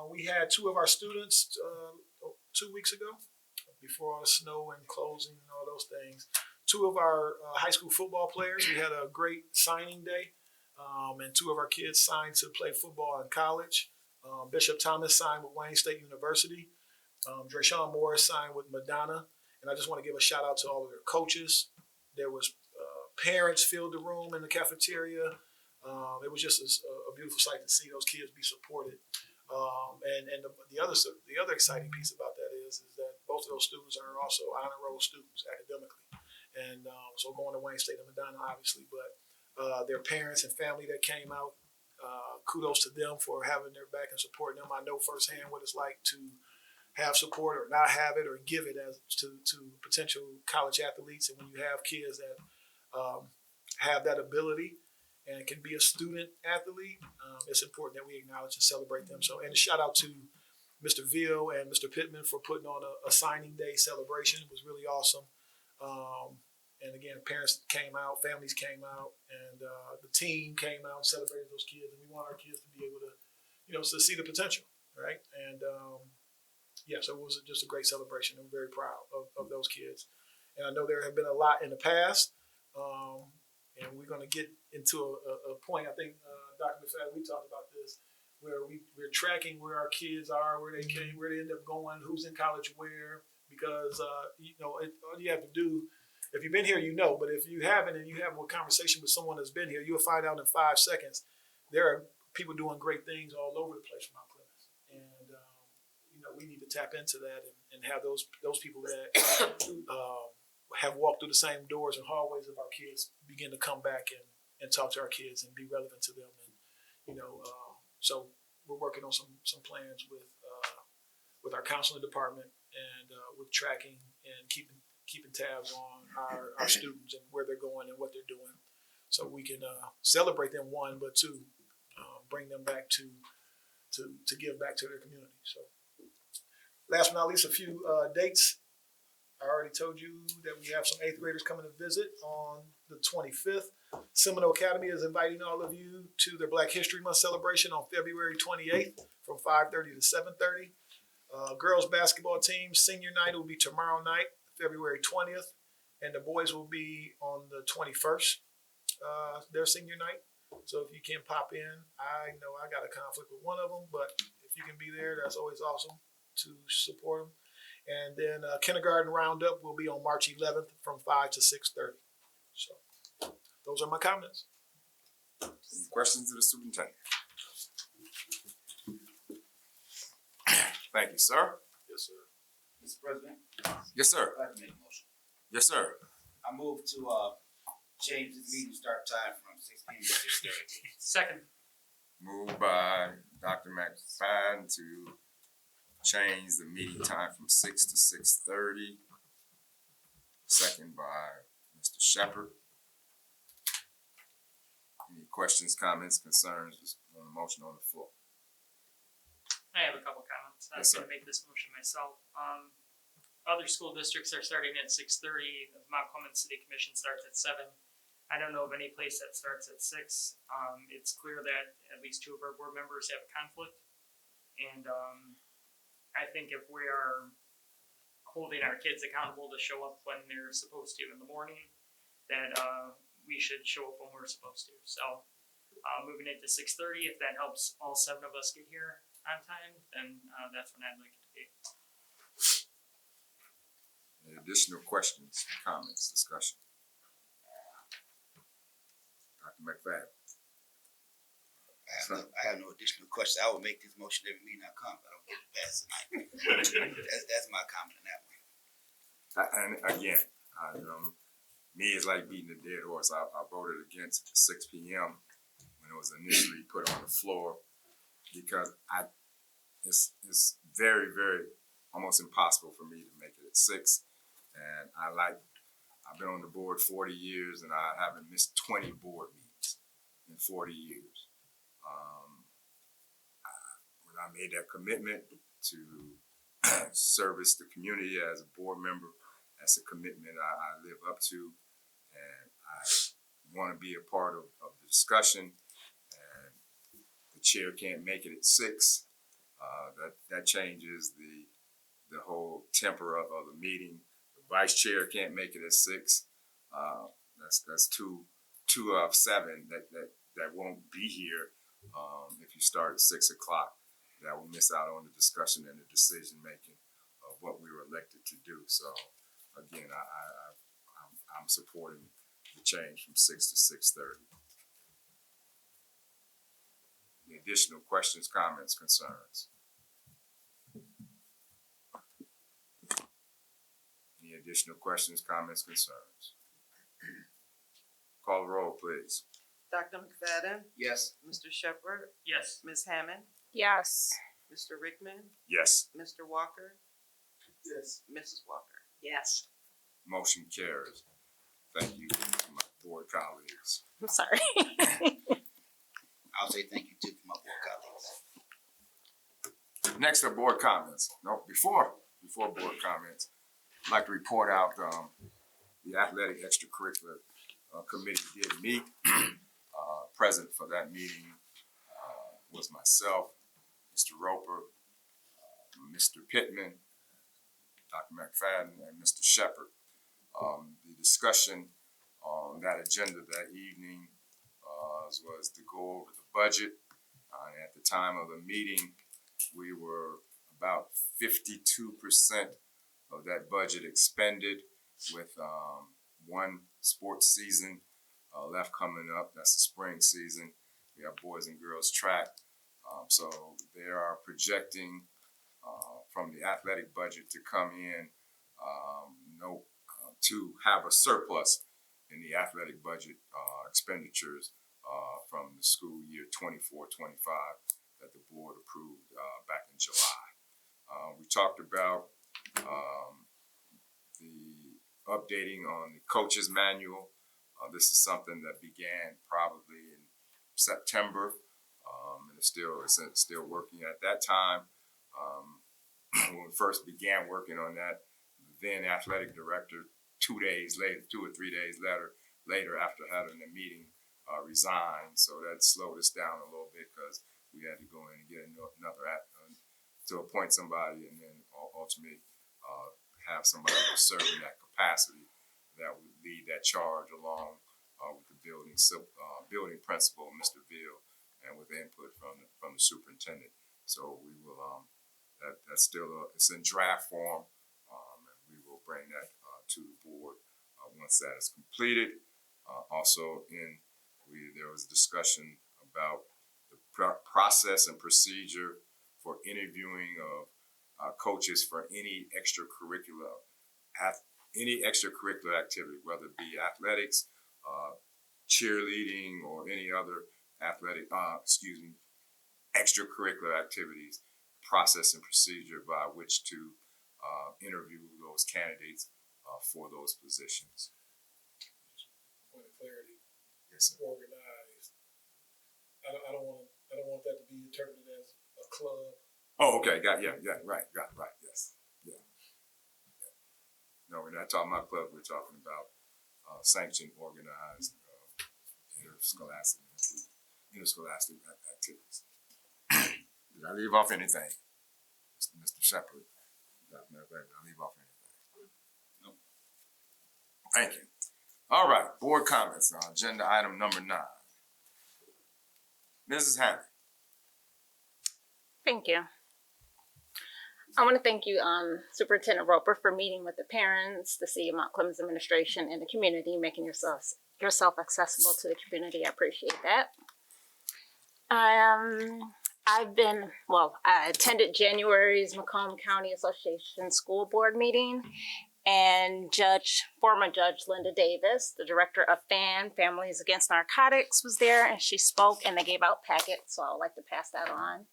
We had two of our students 2 weeks ago, before all the snow and closing and all those things. Two of our high school football players, we had a great signing day, and two of our kids signed to play football in college. Bishop Thomas signed with Wayne State University. Drayshawn Morris signed with Madonna. And I just want to give a shout out to all of their coaches. There was parents filled the room in the cafeteria. It was just a beautiful sight to see those kids be supported. And the other exciting piece about that is that both of those students are also honor roll students academically. And so going to Wayne State and Madonna, obviously, but their parents and family that came out, kudos to them for having their back and supporting them. I know firsthand what it's like to have support or not have it or give it as to potential college athletes. And when you have kids that have that ability and can be a student athlete, it's important that we acknowledge and celebrate them. So, and a shout out to Mr. Veal and Mr. Pittman for putting on a signing day celebration. It was really awesome. And again, parents came out, families came out, and the team came out and celebrated those kids. And we want our kids to be able to, to see the potential, right? And so it was just a great celebration. I'm very proud of those kids. And I know there have been a lot in the past, and we're going to get into a point, I think, Dr. McFadden, we talked about this, where we're tracking where our kids are, where they came, where they end up going, who's in college where, because, all you have to do, if you've been here, you know, but if you haven't and you have a conversation with someone that's been here, you'll find out in 5 seconds, there are people doing great things all over the place from Mount Clemens. And, we need to tap into that and have those people that have walked through the same doors and hallways of our kids begin to come back and talk to our kids and be relevant to them. And, so we're working on some plans with our counseling department and with tracking and keeping tabs on our students and where they're going and what they're doing, so we can celebrate them, one, but two, bring them back to give back to their community. So, last but not least, a few dates. I already told you that we have some 8th graders coming to visit on the 25th. Seminole Academy is inviting all of you to their Black History Month celebration on February 28th from 5:30 to 7:30. Girls basketball team senior night will be tomorrow night, February 20th, and the boys will be on the 21st, their senior night. So if you can pop in, I know I got a conflict with one of them, but if you can be there, that's always awesome to support them. And then kindergarten roundup will be on March 11th from 5 to 6:30. So those are my comments. Any questions of the superintendent? Thank you, sir. Yes, sir. Mr. President, Yes, sir. I'd like to make a motion. Yes, sir. I move to change this meeting start time from 6 p.m. to 6:30. Second. Moved by Dr. McFadden to change the meeting time from 6 to 6:30. Second by Mr. Shepherd. Any questions, comments, concerns on the motion on the floor? I have a couple comments. I Yes, was sir. gonna make this motion myself. Other school districts are starting at 6:30. Mount Clemens City Commission starts at 7. I don't know of any place that starts at 6. It's clear that at least 2 of our board members have a conflict. And I think if we are holding our kids accountable to show up when they're supposed to in the morning, that we should show up when we're supposed to. So moving it to 6:30, if that helps all 7 of us get here on time, then that's when I'd like it to be. Any additional questions, comments, discussion? Dr. McFadden. I have no additional questions. I will make this motion every meeting I come, but I don't get it passed tonight. That's my comment on that one. And again, me is like beating a dead horse. I voted against 6 p.m. when it was initially put on the floor because it's very, very almost impossible for me to make it at 6. And I've been on the board 40 years and I haven't missed 20 board meetings in 40 years. When I made that commitment to service the community as a board member, that's a commitment I live up to, and I want to be a part of the discussion. And the chair can't make it at 6. That changes the whole temper of the meeting. The vice chair can't make it at 6. That's two of 7 that won't be here if you start at 6 o'clock. That will miss out on the discussion and the decision making of what we were elected to do. So again, I'm supporting the change from 6 to 6:30. Any additional questions, comments, concerns? Any additional questions, comments, concerns? Call the roll, please. Dr. McFadden, Yes. Mr. Shepherd, Yes. Ms. Hammond, Yes. Mr. Rickman, Yes. Mr. Walker, Yes. Mrs. Walker. Yes. Motion carries. Thank you to my board colleagues. I'm sorry. I'll say thank you too to my board colleagues. Next are board comments. No, before board comments, I'd like to report out the athletic extracurricular committee did meet. Present for that meeting was myself, Mr. Roper, Mr. Pittman, Dr. McFadden, and Mr. Shepherd. The discussion on that agenda that evening was to go over the budget. At the time of the meeting, we were about 52% of that budget expended, with one sports season left coming up. That's the spring season. We have boys and girls track. So they are projecting from the athletic budget to come in to have a surplus in the athletic budget expenditures from the school year 24-25 that the board approved back in July. We talked about the updating on the coach's manual. This is something that began probably in September, and it's still working. At that time, when we first began working on that, the then athletic director, 2 or 3 days later after having the meeting, resigned. So that slowed us down a little bit because we had to go in and get another to appoint somebody, and then ultimately have somebody to serve in that capacity that would lead that charge along with the building principal, Mr. Veal, and with input from the superintendent. So we will that's still it's in draft form, and we will bring that to the board once that is completed. Also, there was a discussion about the process and procedure for interviewing of coaches for any extracurricular activity, whether it be athletics, cheerleading, or any other athletic, extracurricular activities. Process and procedure by which to interview those candidates for those positions. Point of clarity. Yes, sir. Organized. I don't want that to be interpreted as a club. Oh, okay. Right. Yes. Yeah. No, we're not talking about club. We're talking about sanctioned, organized, interscholastic activities. Did I leave off anything, Mr. Shepherd? Did I leave off anything? No. Thank you. All right. Board comments on agenda item number 9. Mrs. Hammond. Thank you. I want to thank you, Superintendent Roper, for meeting with the parents, the City of Mount Clemens administration, and the community, making yourself accessible to the community. I appreciate that. I attended January's Macomb County Association School Board meeting, and former Judge Linda Davis, the director of Families Against Narcotics, was there, and she spoke, and they gave out packets, so I would like to pass that on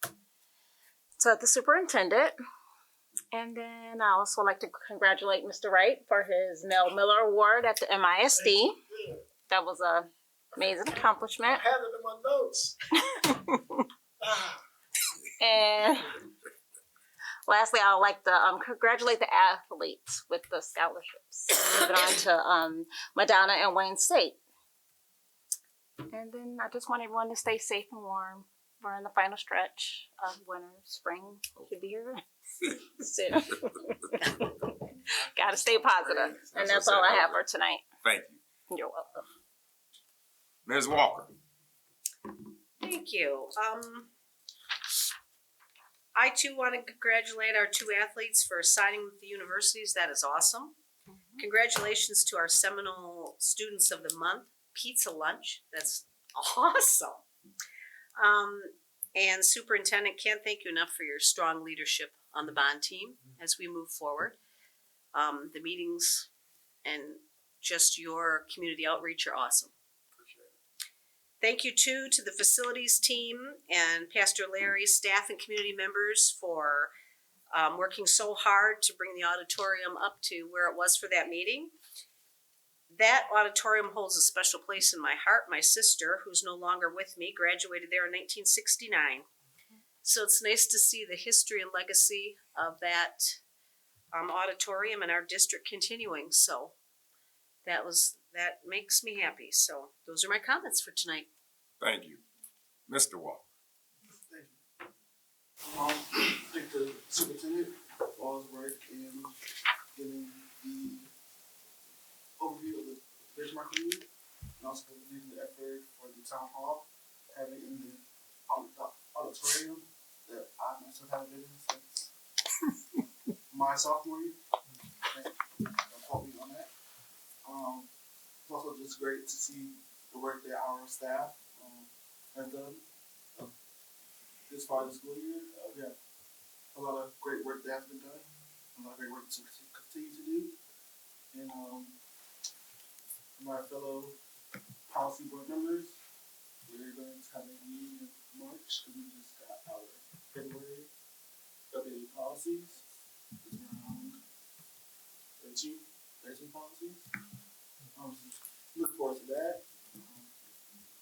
to the superintendent. And then I also like to congratulate Mr. Wright for his Mel Miller Award at the MASB. That was an amazing accomplishment. I had it in my notes. And lastly, I would like to congratulate the athletes with the scholarships. Moving on to Madonna and Wayne State. And then I just want everyone to stay safe and warm. We're in the final stretch of winter. Spring should be here soon. Gotta stay positive. And that's all I have for tonight. Thank you. You're welcome. Ms. Walker. Thank you. I too want to congratulate our 2 athletes for signing with the universities. That is awesome. Congratulations to our Seminole Students of the Month pizza lunch. That's awesome. And Superintendent, can't thank you enough for your strong leadership on the bond team as we move forward. The meetings and just your community outreach are awesome. Thank you too to the facilities team and Pastor Larry, staff and community members for working so hard to bring the auditorium up to where it was for that meeting. That auditorium holds a special place in my heart. My sister, who's no longer with me, graduated there in 1969. So it's nice to see the history and legacy of that auditorium in our district continuing. So that makes me happy. So those are my comments for tonight. Thank you. Mr. Walker. Thank you. Thank the superintendent for all his work in giving the overview of the benchmark community, and also for leading the effort for the town hall, having it in the been in since my sophomore year. Don't quote me on that. It's also just great to see the work that our staff has done this far this school year. We have a lot of great work that has been done, a lot of great work to continue to do. And my fellow policy board members, we're going to have a meeting in March because we just got our February updated policies. It's around 13 policies. Look forward to that. A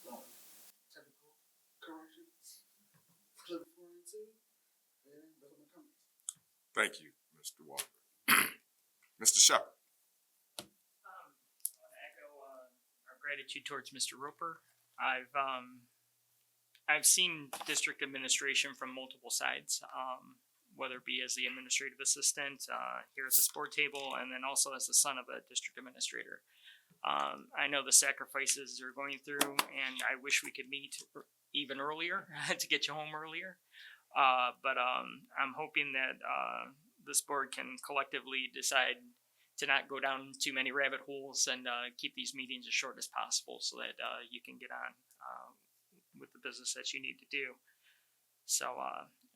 lot of technical corrections to look forward to. And those are my comments. Thank you, Mr. Walker. Mr. Shepherd. I want to echo our gratitude towards Mr. Roper. I've seen district administration from multiple sides, whether it be as the administrative assistant here at the sport table, and then also as the son of a district administrator. I know the sacrifices you're going through, and I wish we could meet even earlier to get you home earlier. But I'm hoping that this board can collectively decide to not go down too many rabbit holes and keep these meetings as short as possible so that you can get on with the business that you need to do. So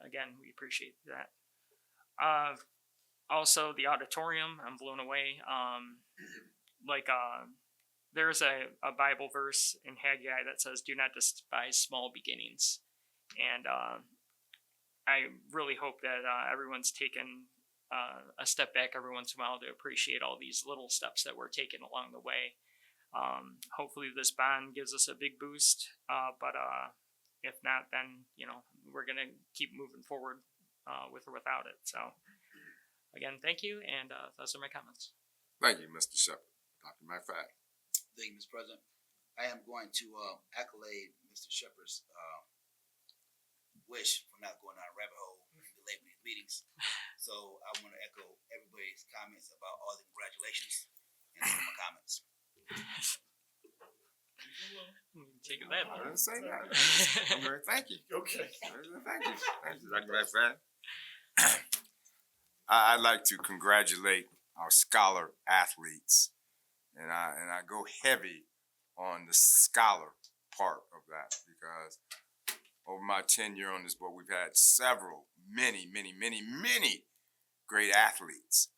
again, we appreciate that. Also, the auditorium, I'm blown away. There's a Bible verse in Haggai that says, "Do not despise small beginnings," and I really hope that everyone's taken a step back every once in a while to appreciate all these little steps that we're taking along the way. Hopefully this bond gives us a big boost, but if not, then we're gonna keep moving forward with or without it. So again, thank you, and those are my comments. Thank you, Mr. Shepherd. Dr. McFadden. Thank you, Mr. President. I am going to accolade Mr. Shepherd's wish for not going down a rabbit hole and delaying these meetings. So I want to echo everybody's comments about all the congratulations and some of my comments. Take it that I way. didn't say that. I'm very thank you. Okay. Thank you. Thank you, Dr. McFadden. I'd like to congratulate our scholar athletes, and I go heavy on the scholar part of that because over my tenure on this board, we've had many great athletes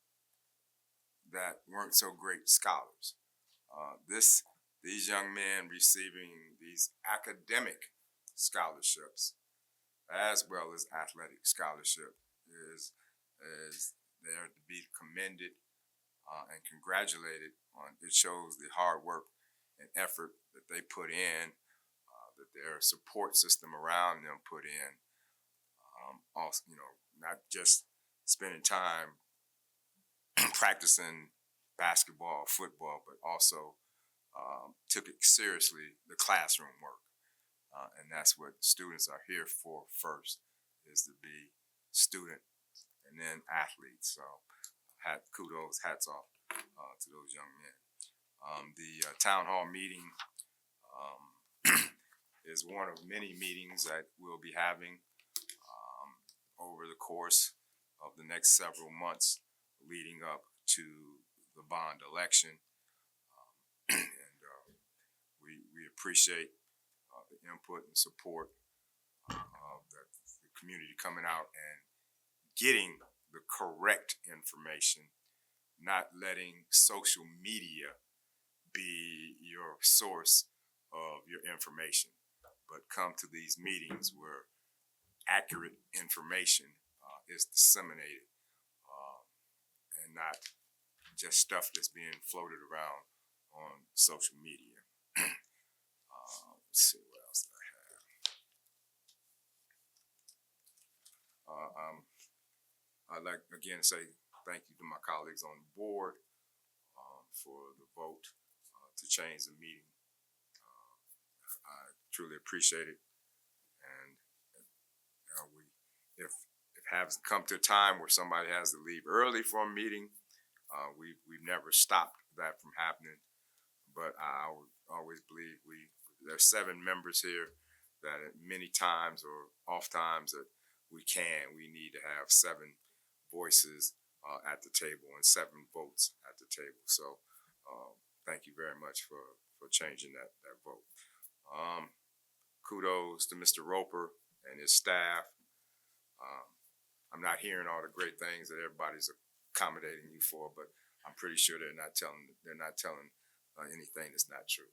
that weren't so great scholars. These young men receiving these academic scholarships as well as athletic scholarship is there to be commended and congratulated on. It shows the hard work and effort that they put in, that their support system around them put in. Also, not just spending time practicing basketball, football, but also took it seriously, the classroom work. And that's what students are here for first, is to be student and then athletes. So hats off to those young men. The town hall meeting is one of many meetings that we'll be having over the course of the next several months leading up to the bond election. And we appreciate the input and support of the community coming out and getting the correct information, not letting social media be your source of your information, but come to these meetings where accurate information is disseminated and not just stuff that's being floated around on social media. Let's see what else I have. I'd like again to say thank you to my colleagues on the board for the vote to change the meeting. I truly appreciate it, and if it has come to a time where somebody has to leave early for a meeting, we've never stopped that from happening. But I always believe there's 7 members here that at many times or oft times that we need to have 7 voices at the table and 7 votes at the table. So thank you very much for changing that vote. Kudos to Mr. Roper and his staff. I'm not hearing all the great things that everybody's accommodating you for, but I'm pretty sure they're not telling anything that's not true.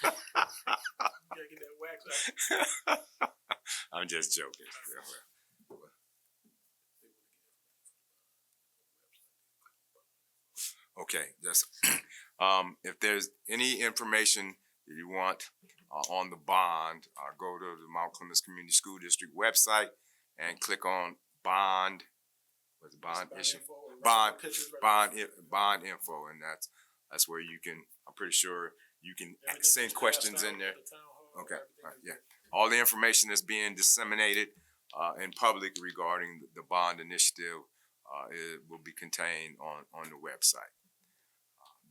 Gotta get that wax out. I'm just joking. Okay, that's if there's any information that you want on the bond, go to the Mount Clemens Community School District website and click on bond. What's bond issue? Bond info, and that's where you can. I'm pretty sure you can send questions in there. Okay, yeah. All the information that's being disseminated in public regarding the bond initiative it will be contained on the website.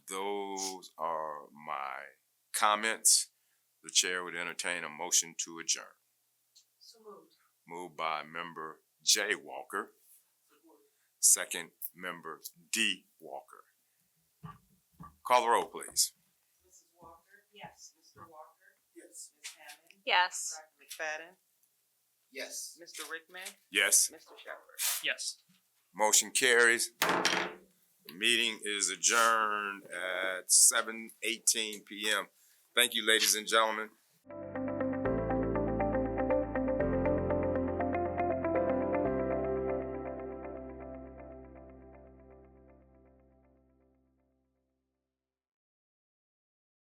Those are my comments. The chair would entertain a motion to adjourn. So moved. Moved by member J. Walker. Second, member D. Walker. Call the roll, please. Mrs. Walker? Yes. Mr. Walker? Yes. Ms. Hammond? Yes. Dr. McFadden? Yes. Mr. Rickman? Yes. Mr. Shepherd? Yes. Motion carries. The meeting is adjourned at 7:18 p.m. Thank you, ladies and gentlemen.